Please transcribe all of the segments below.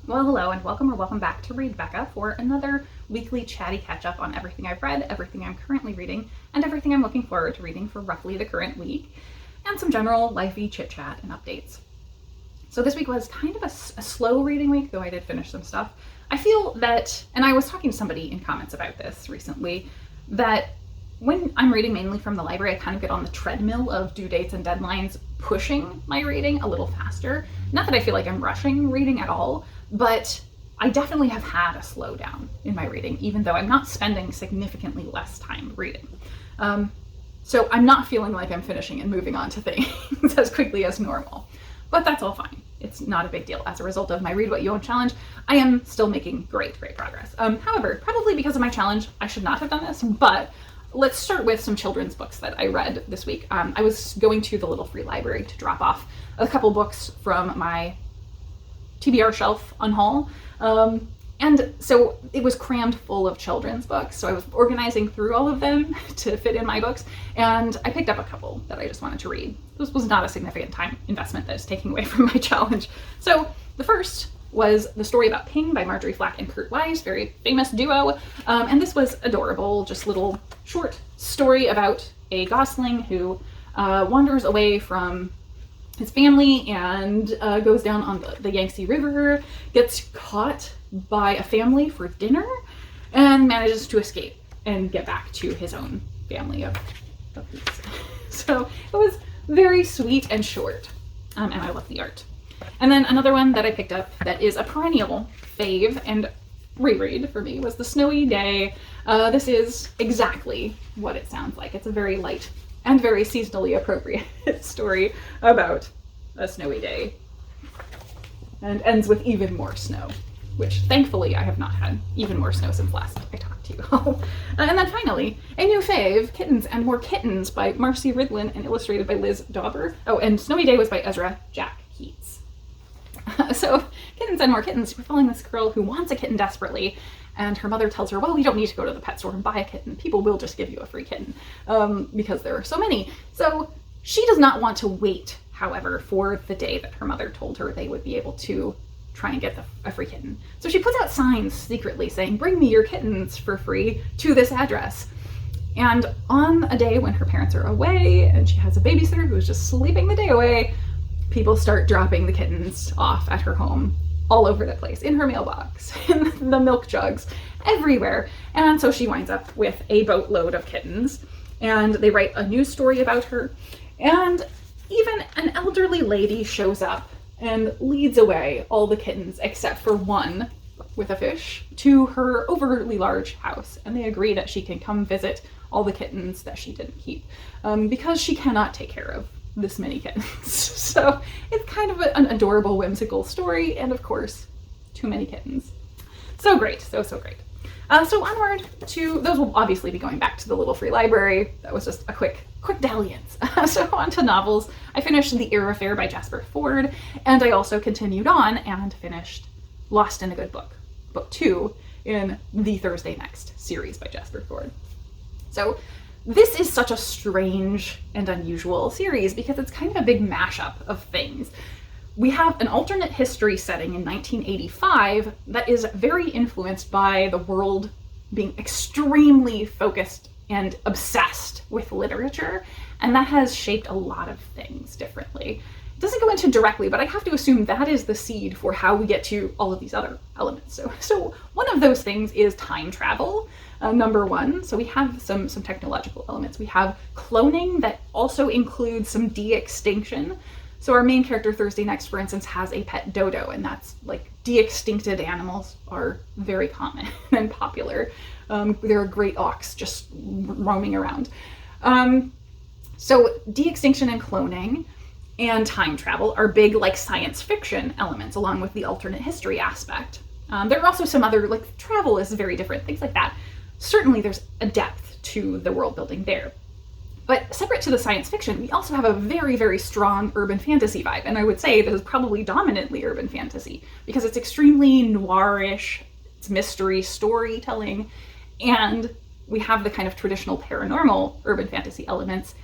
Well, hello and welcome or welcome back to Read Becca for another weekly chatty catch-up on everything I've read, everything I'm currently reading, and everything I'm looking forward to reading for roughly the current week, and some general lifey chit-chat and updates. So this week was kind of a slow reading week, though I did finish some stuff. I feel that, and I was talking to somebody in comments about this recently, that when I'm reading mainly from the library, I kind of get on the treadmill of due dates and deadlines, pushing my reading a little faster. Not that I feel like I'm rushing reading at all, but I definitely have had a slowdown in my reading, even though I'm not spending significantly less time reading. So I'm not feeling like I'm finishing and moving on to things as quickly as normal, but that's all fine. It's not a big deal. As a result of my Read What You Own challenge, I am still making great progress. However, probably because of my challenge, I should not have done this, but let's start with some children's books that I read this week. I was going to the little free library to drop off a couple books from my TBR shelf on haul. And so it was crammed full of children's books. So I was organizing through all of them to fit in my books. And I picked up a couple that I just wanted to read. This was not a significant time investment that is taking away from my challenge. So the first was The Story About Ping by Marjorie Flack and Kurt Wise, very famous duo. And this was adorable, just little short story about a gosling who wanders away from his family and goes down on the Yangtze River, gets caught by a family for dinner, and manages to escape and get back to his own family of these. So it was very sweet and short, and I love the art. And then another one that I picked up that is a perennial fave and reread for me was The Snowy Day. This is exactly what it sounds like. It's a very light and very seasonally appropriate story about a snowy day, and ends with even more snow, which thankfully I have not had even more snow since last I talked to you all. And then finally, a new fave, Kittens and More Kittens by Marcy Ridlin and illustrated by Liz Dauber. Oh, and Snowy Day was by Ezra Jack Keats. So Kittens and More Kittens, we're following this girl who wants a kitten desperately, and her mother tells her, well, you don't need to go to the pet store and buy a kitten. People will just give you a free kitten because there are so many. So she does not want to wait, however, for the day that her mother told her they would be able to try and get a free kitten. So she puts out signs secretly saying, bring me your kittens for free to this address. And on a day when her parents are away and she has a babysitter who's just sleeping the day away, people start dropping the kittens off at her home all over the place, in her mailbox, in the milk jugs, everywhere. And so she winds up with a boatload of kittens, and they write a news story about her. And even an elderly lady shows up and leads away all the kittens except for one with a fish to her overly large house. And they agree that she can come visit all the kittens that she didn't keep because she cannot take care of this many kittens. So it's kind of an adorable, whimsical story, and of course, too many kittens. So great, so great. So onward to, those will obviously be going back to the little free library. That was just a quick dalliance. So on to novels. I finished The Eyre Affair by Jasper Fforde, and I also continued on and finished Lost in a Good Book, book 2 in the Thursday Next series by Jasper Fforde. So this is such a strange and unusual series because it's kind of a big mashup of things. We have an alternate history setting in 1985 that is very influenced by the world being extremely focused and obsessed with literature, and that has shaped a lot of things differently. It doesn't go into directly, but I have to assume that is the seed for how we get to all of these other elements. So one of those things is time travel. Number one, so we have some technological elements. We have cloning that also includes some de-extinction. So our main character, Thursday Next, for instance, has a pet dodo, and that's like de-extincted animals are very common and popular. There are great auks just roaming around. So de-extinction and cloning and time travel are big like science fiction elements along with the alternate history aspect. There are also some other, like travel is very different, things like that. Certainly there's a depth to the world building there. But separate to the science fiction, we also have a very, very strong urban fantasy vibe. And I would say this is probably dominantly urban fantasy because it's extremely noirish, it's mystery storytelling, and we have the kind of traditional paranormal urban fantasy elements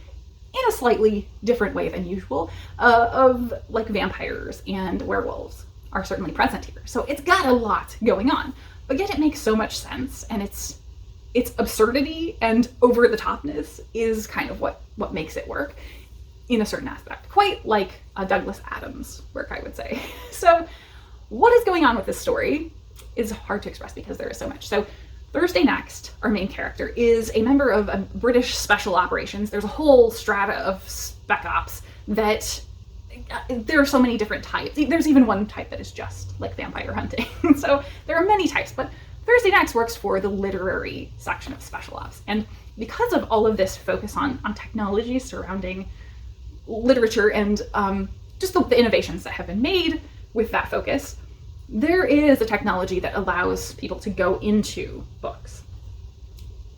in a slightly different way than usual of like vampires and werewolves are certainly present here. So it's got a lot going on, but yet it makes so much sense, and its absurdity and over-the-topness is kind of what makes it work in a certain aspect. Quite like a Douglas Adams work, I would say. So what is going on with this story is hard to express because there is so much. So Thursday Next, our main character, is a member of a British special operations. There's a whole strata of spec ops that there are so many different types. There's even one type that is just like vampire hunting. So there are many types, but Thursday Next works for the literary section of special ops. And because of all of this focus on technology surrounding literature and just the innovations that have been made with that focus, there is a technology that allows people to go into books.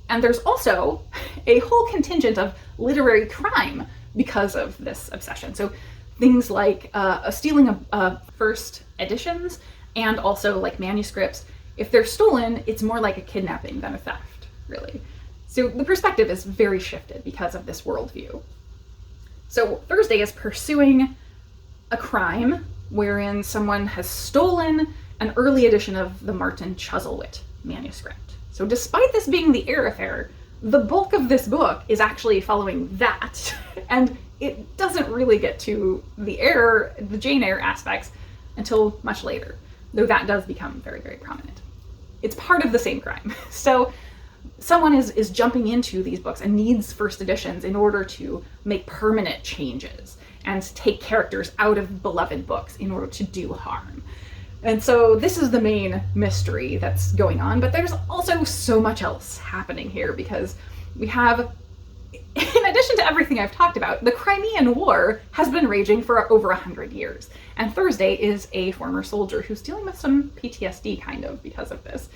And there's also a whole contingent of literary crime because of this obsession. So things like stealing of first editions and also like manuscripts. If they're stolen, it's more like a kidnapping than a theft, really. So the perspective is very shifted because of this worldview. So Thursday is pursuing a crime wherein someone has stolen an early edition of the Martin Chuzzlewit manuscript. So despite this being the Eyre affair, the bulk of this book is actually following that, and it doesn't really get to the Jane Eyre aspects until much later, though that does become very, very prominent. It's part of the same crime. So someone is jumping into these books and needs first editions in order to make permanent changes and take characters out of beloved books in order to do harm. And so this is the main mystery that's going on, but there's also so much else happening here because we have, in addition to everything I've talked about, the Crimean War has been raging for over 100 years. And Thursday is a former soldier who's dealing with some PTSD kind of because of this.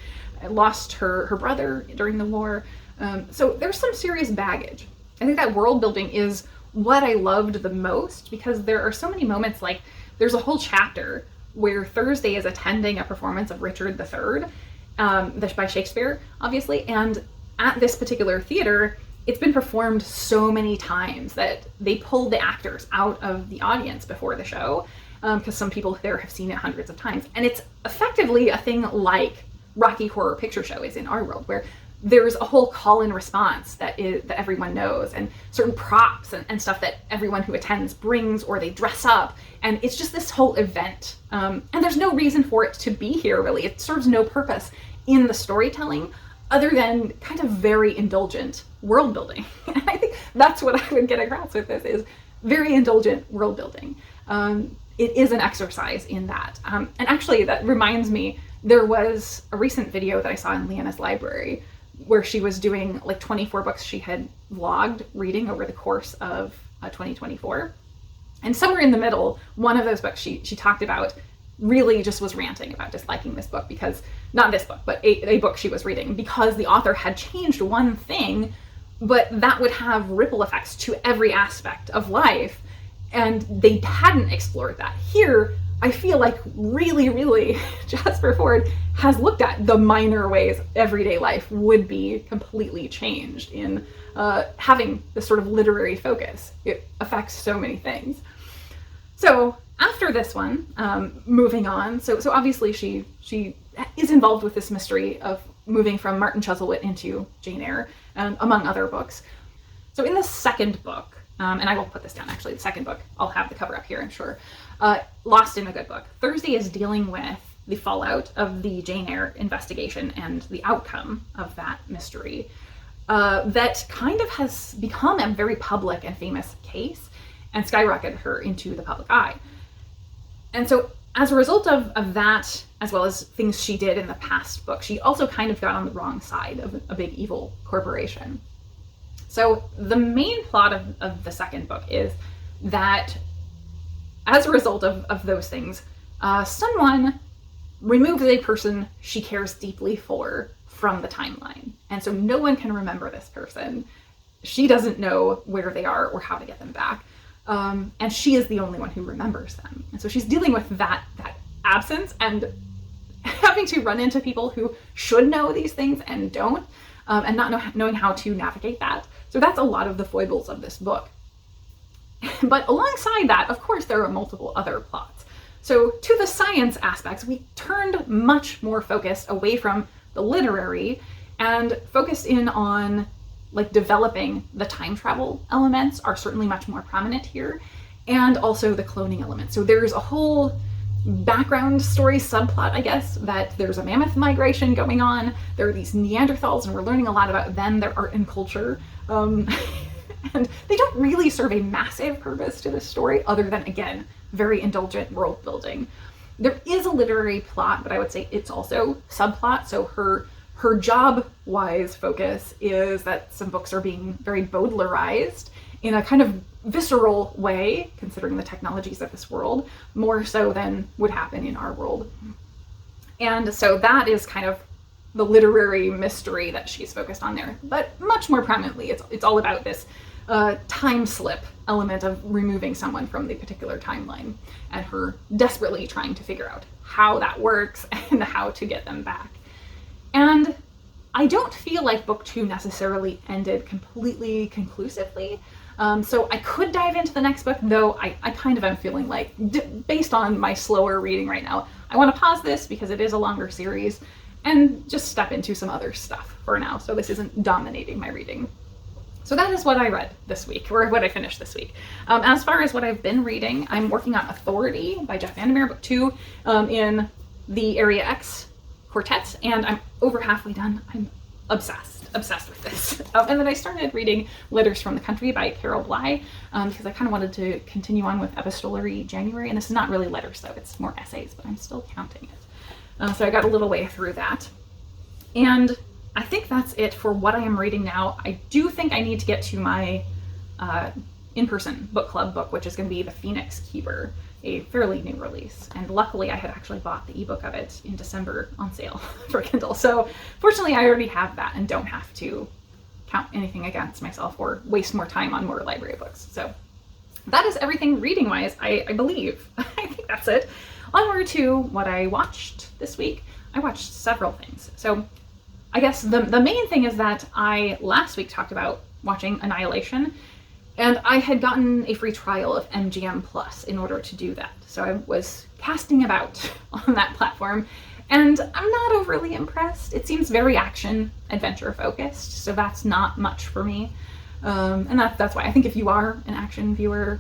Lost her brother during the war. So there's some serious baggage. I think that world building is what I loved the most because there are so many moments, like there's a whole chapter where Thursday is attending a performance of Richard III, by Shakespeare, obviously, and at this particular theater, it's been performed so many times that they pulled the actors out of the audience before the show, because some people there have seen it hundreds of times. And it's effectively a thing like Rocky Horror Picture Show is in our world, where there's a whole call and response that everyone knows, and certain props and stuff that everyone who attends brings, or they dress up, and it's just this whole event. And there's no reason for it to be here, really. It serves no purpose in the storytelling other than kind of very indulgent world building. And I think that's what I would get across with this, is very indulgent world building. It is an exercise in that. And actually, that reminds me, there was a recent video that I saw in Leanna's library where she was doing like 24 books she had vlogged reading over the course of 2024. And somewhere in the middle, one of those books she talked about really just was ranting about disliking this book because, not this book, but a book she was reading, because the author had changed one thing, but that would have ripple effects to every aspect of life, and they hadn't explored that. Here, I feel like really, really Jasper Fforde has looked at the minor ways everyday life would be completely changed in having this sort of literary focus. It affects so many things. So after this one, moving on, so obviously she is involved with this mystery of moving from Martin Chuzzlewit into Jane Eyre, among other books. So in the second book, and I will put this down actually, the second book, I'll have the cover up here, I'm sure, Lost in a Good Book. Thursday is dealing with the fallout of the Jane Eyre investigation and the outcome of that mystery that kind of has become a very public and famous case and skyrocketed her into the public eye. And so as a result of that, as well as things she did in the past book, she also kind of got on the wrong side of a big evil corporation. So the main plot of the second book is that as a result of those things, someone removes a person she cares deeply for from the timeline. And so no one can remember this person. She doesn't know where they are or how to get them back. And she is the only one who remembers them. And so she's dealing with that absence and having to run into people who should know these things and don't, and not knowing how to navigate that. So that's a lot of the foibles of this book. But alongside that, of course, there are multiple other plots. So to the science aspects, we turned much more focus away from the literary and focused in on like developing the time travel elements are certainly much more prominent here, and also the cloning element. So there's a whole background story subplot, I guess, that there's a mammoth migration going on. There are these Neanderthals, and we're learning a lot about them, their art and culture. And they don't really serve a massive purpose to this story, other than, again, very indulgent world building. There is a literary plot, but I would say it's also subplot. So her job-wise focus is that some books are being very Baudelarized in a kind of visceral way, considering the technologies of this world, more so than would happen in our world. And so that is kind of the literary mystery that she's focused on there. But much more prominently, it's all about this time slip element of removing someone from the particular timeline and her desperately trying to figure out how that works and how to get them back. And I don't feel like book 2 necessarily ended completely conclusively. So I could dive into the next book, though I kind of am feeling like, based on my slower reading right now, I want to pause this because it is a longer series and just step into some other stuff for now, so this isn't dominating my reading. So that is what I read this week, or what I finished this week. As far as what I've been reading, I'm working on Fforde by Jeff Vandermeer, book 2, in the Area X quartet, and I'm over halfway done. I'm obsessed with this. And then I started reading Letters from the Country by Carol Bly, because I kind of wanted to continue on with Epistolary January, and this is not really letters though, it's more essays, but I'm still counting it. So I got a little way through that. And I think that's it for what I am reading now. I do think I need to get to my in-person book club book, which is going to be The Phoenix Keeper, a fairly new release. And luckily I had actually bought the ebook of it in December on sale for Kindle. So fortunately I already have that and don't have to count anything against myself or waste more time on more library books. So that is everything reading wise, I believe. I think that's it. Onward to what I watched this week. I watched several things. So I guess the main thing is that I last week talked about watching Annihilation, and I had gotten a free trial of MGM Plus in order to do that. So I was casting about on that platform, and I'm not overly impressed. It seems very action adventure focused, so that's not much for me. And that's why I think if you are an action viewer,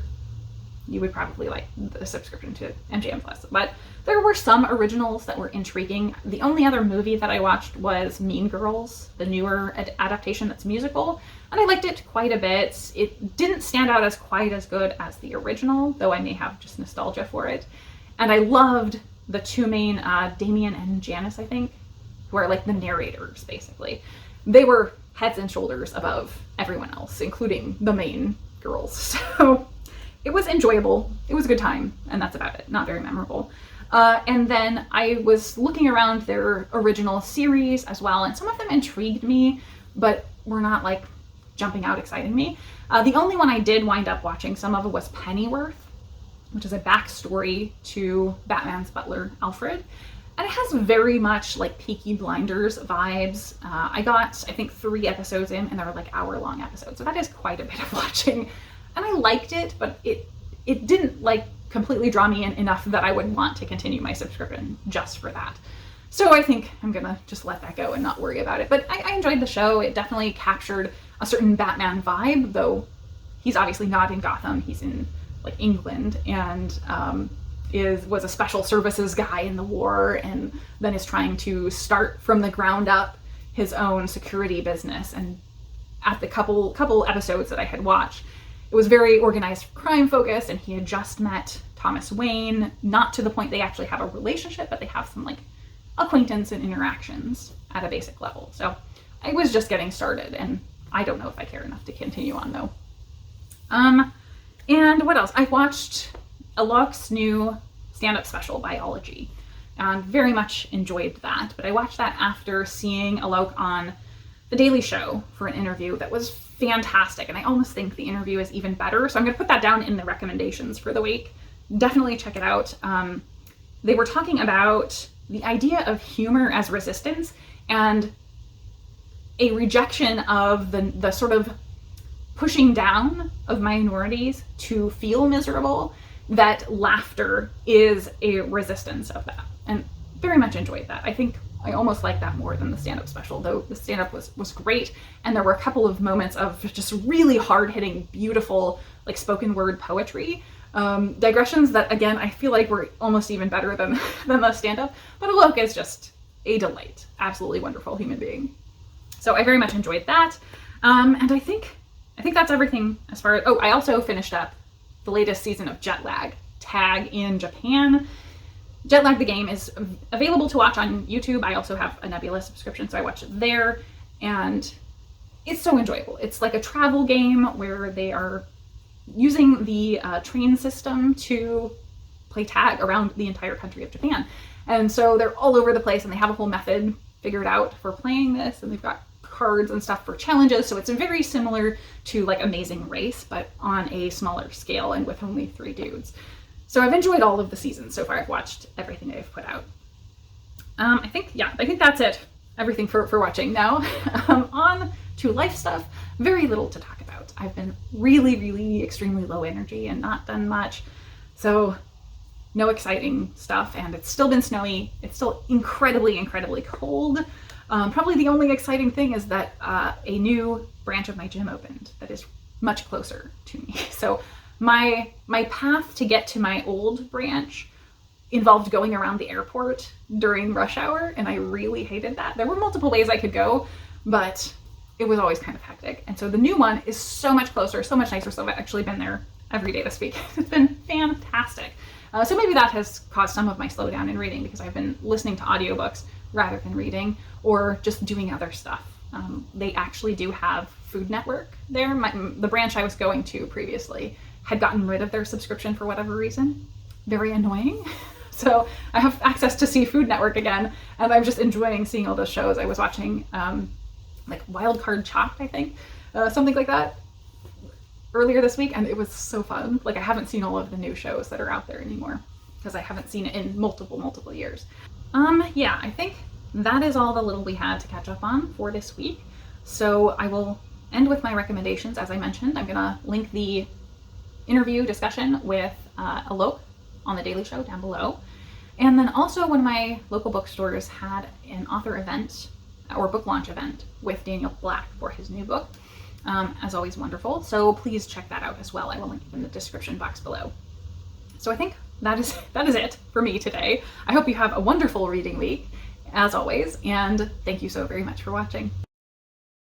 you would probably like the subscription to MGM Plus. But there were some originals that were intriguing. The only other movie that I watched was Mean Girls, the newer adaptation that's musical, and I liked it quite a bit. It didn't stand out as quite as good as the original, though I may have just nostalgia for it. And I loved the two main, Damien and Janice, I think, who are like the narrators, basically. They were heads and shoulders above everyone else, including the main girls. So it was enjoyable. It was a good time, and that's about it. Not very memorable. And then I was looking around their original series as well, and some of them intrigued me, but were not like jumping out exciting me. The only one I did wind up watching some of it was Pennyworth, which is a backstory to Batman's butler, Alfred. And it has very much like Peaky Blinders vibes. I got, I think, 3 episodes in, and they were like hour-long episodes, so that is quite a bit of watching. And I liked it, but it didn't like completely draw me in enough that I would want to continue my subscription just for that. So I think I'm gonna just let that go and not worry about it. But I enjoyed the show. It definitely captured a certain Batman vibe, though he's obviously not in Gotham. He's in like England, and was a special services guy in the war, and then is trying to start from the ground up his own security business. And at the couple episodes that I had watched, it was very organized crime focused, and he had just met Thomas Wayne, not to the point they actually have a relationship, but they have some like acquaintance and interactions at a basic level. So I was just getting started, and I don't know if I care enough to continue on though. And what else? I watched Alok's new stand-up special, Biology, and very much enjoyed that. But I watched that after seeing Alok on The Daily Show for an interview that was fantastic, and I almost think the interview is even better, so I'm going to put that down in the recommendations for the week. Definitely check it out. They were talking about the idea of humor as resistance and a rejection of the sort of pushing down of minorities to feel miserable. that laughter is a resistance of that, and very much enjoyed that. I think I almost like that more than the stand-up special, though the stand-up was great, and there were a couple of moments of just really hard-hitting, beautiful, like spoken word poetry, digressions that, again, I feel like were almost even better than the stand-up. But Alok is just a delight, absolutely wonderful human being. So I very much enjoyed that, and I think that's everything as far as. Oh, I also finished up the latest season of Jet Lag Tag in Japan. Jat Lag the Game is available to watch on YouTube. I also have a Nebula subscription, so I watch it there, and it's so enjoyable. It's like a travel game where they are using the train system to play tag around the entire country of Japan. And so they're all over the place, and they have a whole method figured out for playing this, and they've got cards and stuff for challenges. So it's very similar to like Amazing Race, but on a smaller scale and with only 3 dudes. So I've enjoyed all of the seasons so far. I've watched everything they've put out. I think that's it. Everything for watching. Now, on to life stuff. Very little to talk about. I've been really extremely low energy and not done much. So no exciting stuff, and it's still been snowy. It's still incredibly cold. Probably the only exciting thing is that a new branch of my gym opened that is much closer to me. So my path to get to my old branch involved going around the airport during rush hour, and I really hated that. There were multiple ways I could go, but it was always kind of hectic. And so the new one is so much closer, so much nicer. So I've actually been there every day this week. It's been fantastic. So maybe that has caused some of my slowdown in reading, because I've been listening to audiobooks rather than reading, or just doing other stuff. They actually do have Food Network there. The branch I was going to previously had gotten rid of their subscription for whatever reason. Very annoying. So I have access to see Food Network again, and I'm just enjoying seeing all those shows. I was watching like Wild Card Chopped, I think, something like that, earlier this week, and it was so fun. Like, I haven't seen all of the new shows that are out there anymore, because I haven't seen it in multiple years. Yeah, I think that is all the little we had to catch up on for this week. So I will end with my recommendations. As I mentioned, I'm gonna link the interview discussion with Alok on the Daily Show down below. And then also, one of my local bookstores had an author event or book launch event with Daniel Black for his new book. As always, wonderful. So please check that out as well. I will link it in the description box below. So I think that is it for me today. I hope you have a wonderful reading week, as always, and thank you so very much for watching.